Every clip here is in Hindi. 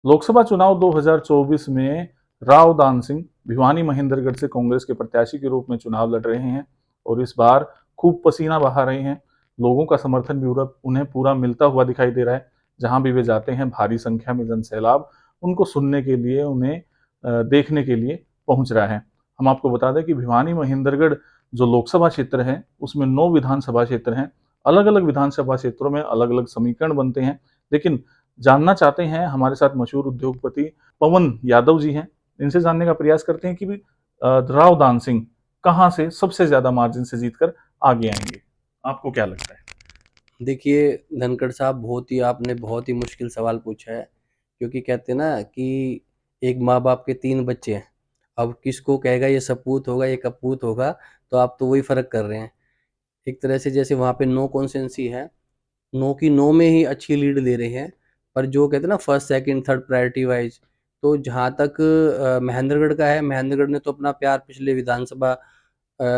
लोकसभा चुनाव 2024 में राव दान सिंह भिवानी महेंद्रगढ़ से कांग्रेस के प्रत्याशी के रूप में चुनाव लड़ रहे हैं और इस बार खूब पसीना बहा रहे हैं। लोगों का समर्थन भी उन्हें पूरा मिलता हुआ दिखाई दे रहा है। जहां भी वे जाते हैं भारी संख्या में जनसैलाब उनको सुनने के लिए, उन्हें देखने के लिए पहुंच रहा है। हम आपको बता दें कि भिवानी महेंद्रगढ़ जो लोकसभा क्षेत्र है उसमें 9 विधानसभा क्षेत्र हैं। अलग अलग विधानसभा क्षेत्रों में अलग अलग समीकरण बनते हैं, लेकिन जानना चाहते हैं हमारे साथ मशहूर उद्योगपति पवन यादव जी हैं। इनसे जानने का प्रयास करते हैं कि राव दान सिंह कहां से सबसे ज्यादा मार्जिन से जीतकर आगे आएंगे। आपको क्या लगता है? देखिए धनखड़ साहब, आपने बहुत ही मुश्किल सवाल पूछा है। क्योंकि कहते हैं ना कि एक माँ बाप के 3 बच्चे हैं। अब किसको कहेगा ये सपूत होगा, ये कपूत होगा, तो आप तो वही फ़र्क कर रहे हैं। एक तरह से जैसे वहाँ पे नो कॉन्सेंसी है, नो की नो में ही अच्छी लीड ले रहे हैं। पर जो कहते हैं ना first, second, third priority wise, तो जहाँ तक महेंद्रगढ़ का है, महेंद्रगढ़ ने तो अपना प्यार पिछले विधानसभा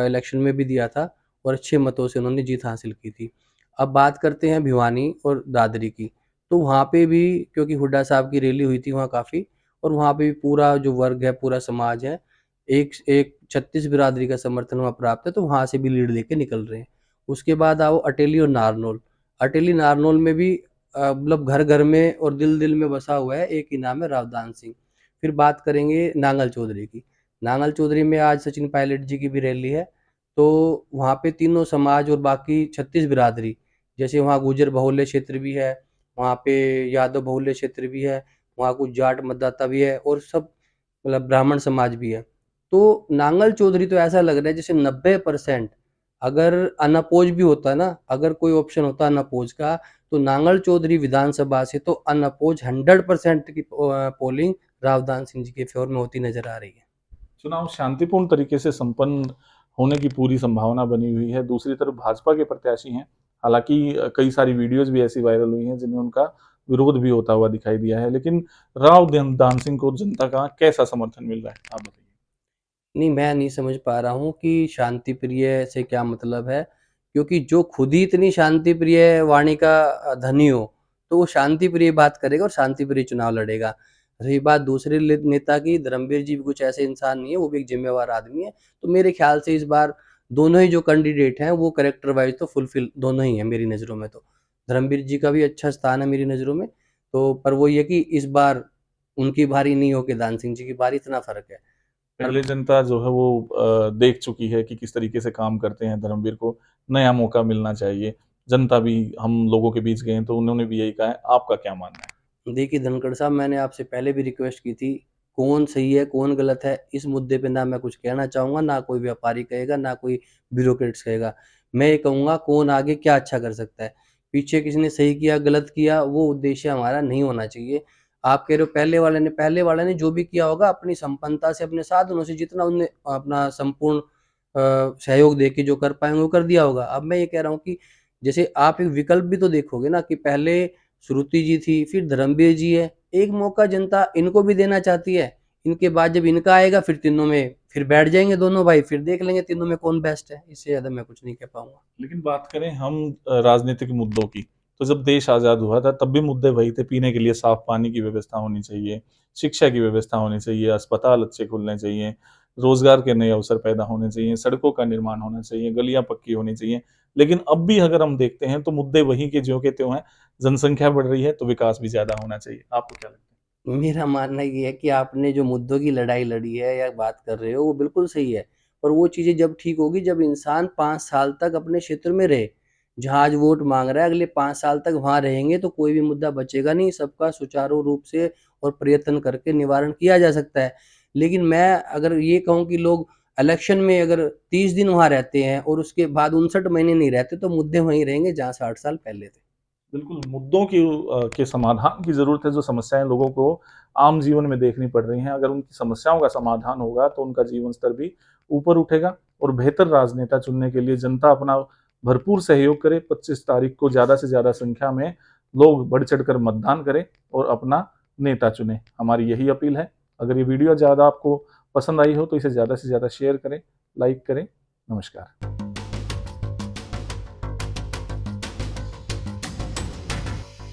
इलेक्शन में भी दिया था और अच्छे मतों से उन्होंने जीत हासिल की थी। अब बात करते हैं भिवानी और दादरी की, तो वहाँ पे भी क्योंकि हुड्डा साहब की रैली हुई थी वहाँ काफ़ी, और वहाँ पे भी पूरा जो वर्ग है, पूरा समाज है, एक एक 36 बिरादरी का समर्थन वहाँ प्राप्त है, तो वहाँ से भी लीड लेके निकल रहे हैं। उसके बाद आओ अटेली और नारनौल। अटेली नारनौल में भी मतलब घर-घर में और दिल-दिल में बसा हुआ है, एक ही नाम है रावदान सिंह। फिर बात करेंगे नांगल चौधरी की। नांगल चौधरी में आज सचिन पायलट जी की भी रैली है, तो वहाँ पे तीनों समाज और बाकी 36 बिरादरी, जैसे वहाँ गुर्जर बहुल्य क्षेत्र भी है, वहाँ पे यादव बहुल्य क्षेत्र भी है, वहाँ कुछ जाट मतदाता भी है और सब मतलब ब्राह्मण समाज भी है। तो नांगल चौधरी तो ऐसा लग रहा है जैसे 90% अगर अनअपोज भी होता ना, अगर कोई ऑप्शन होता अनअपोज का, तो नांगल चौधरी विधानसभा से तो अनअपोज 100% की पोलिंग रावदान सिंह जी के फेवर में होती नजर आ रही है। चुनाव शांतिपूर्ण तरीके से संपन्न होने की पूरी संभावना बनी हुई है। दूसरी तरफ भाजपा के प्रत्याशी हैं, हालांकि कई सारी वीडियोज भी ऐसी वायरल हुई हैं जिनमें उनका विरोध भी होता हुआ दिखाई दिया है। लेकिन राव दान सिंह को जनता का कैसा समर्थन मिल रहा है, आप बताइए। नहीं, मैं नहीं समझ पा रहा हूँ कि शांति प्रिय से क्या मतलब है, क्योंकि जो खुद ही इतनी शांति प्रिय वाणी का धनी हो, तो वो शांति प्रिय बात करेगा और शांति प्रिय चुनाव लड़ेगा। रही बात दूसरे नेता की, धर्मवीर जी भी कुछ ऐसे इंसान नहीं है, वो भी एक जिम्मेवार आदमी है। तो मेरे ख्याल से इस बार दोनों ही जो कैंडिडेट हैं वो कैरेक्टर वाइज तो फुलफिल दोनों ही हैं मेरी नज़रों में। तो धर्मवीर जी का भी अच्छा स्थान है मेरी नज़रों में, तो पर वो ये कि इस बार उनकी बारी नहीं होके दान सिंह जी की बारी, इतना फर्क है। पर पहले जनता जो है वो देख चुकी है कि किस तरीके से काम करते हैं। धर्मवीर को नया मौका मिलना चाहिए। जनता भी हम लोगों के बीच गए हैं, तो उन्होंने भी यही कहा है। आपका क्या मानना है? देखिए धनखड़ साहब, मैंने आपसे पहले भी रिक्वेस्ट की थी, कौन सही है कौन गलत है इस मुद्दे पे ना मैं कुछ कहना चाहूँगा, ना कोई व्यापारी कहेगा, ना कोई ब्यूरोक्रेट्स कहेगा। मैं ये कहूँगा कौन आगे क्या अच्छा कर सकता है। पीछे किसी ने सही किया गलत किया, वो उद्देश्य हमारा नहीं होना चाहिए। आप कह रहे हो पहले वाले ने जो भी किया होगा अपनी संपन्नता से, अपने साधनों से, जितना उनने अपना संपूर्ण सहयोग दे के जो कर पाएंगे वो कर दिया होगा। अब मैं ये कह रहा हूँ कि जैसे आप एक विकल्प भी तो देखोगे ना, कि पहले श्रुति जी थी, फिर धर्मवीर जी है। एक मौका जनता इनको भी देना चाहती है। इनके बाद जब इनका आएगा फिर तीनों में फिर बैठ जाएंगे दोनों भाई, फिर देख लेंगे तीनों में कौन बेस्ट है। इससे ज्यादा मैं कुछ नहीं कह पाऊंगा। लेकिन बात करें हम राजनीतिक मुद्दों की, तो जब देश आज़ाद हुआ था तब भी मुद्दे वही थे। पीने के लिए साफ पानी की व्यवस्था होनी चाहिए, शिक्षा की व्यवस्था होनी चाहिए, अस्पताल अच्छे खुलने चाहिए, रोजगार के नए अवसर पैदा होने चाहिए, सड़कों का निर्माण होना चाहिए, गलियां पक्की होनी चाहिए। लेकिन अब भी अगर हम देखते हैं तो मुद्दे वही के ज्यों के त्यों हैं। जनसंख्या बढ़ रही है तो विकास भी ज्यादा होना चाहिए। आपको क्या लगता मेरा मानना ये है कि आपने जो मुद्दों की लड़ाई लड़ी है या बात कर रहे हो वो बिल्कुल सही है। पर वो चीज़ें जब ठीक होगी जब इंसान 5 साल तक अपने क्षेत्र में रहे। जहाँ आज वोट मांग रहा है, अगले 5 साल तक वहाँ रहेंगे तो कोई भी मुद्दा बचेगा नहीं, सबका सुचारू रूप से और प्रयत्न करके निवारण किया जा सकता है। लेकिन मैं अगर ये कहूँ कि लोग इलेक्शन में अगर 30 दिन वहाँ रहते हैं और उसके बाद 59 महीने नहीं रहते, तो मुद्दे वहीं रहेंगे जहाँ 60 साल पहले थे। है? बिल्कुल, मुद्दों की के समाधान की जरूरत है। जो समस्याएं लोगों को आम जीवन में देखनी पड़ रही हैं, अगर उनकी समस्याओं का समाधान होगा तो उनका जीवन स्तर भी ऊपर उठेगा और बेहतर राजनेता चुनने के लिए जनता अपना भरपूर सहयोग करे। 25 तारीख को ज्यादा से ज्यादा संख्या में लोग बढ़ चढ़कर मतदान करें और अपना नेता चुने। हमारी यही अपील है। अगर ये वीडियो ज्यादा आपको पसंद आई हो तो इसे ज्यादा से ज्यादा शेयर करें, लाइक करें। नमस्कार।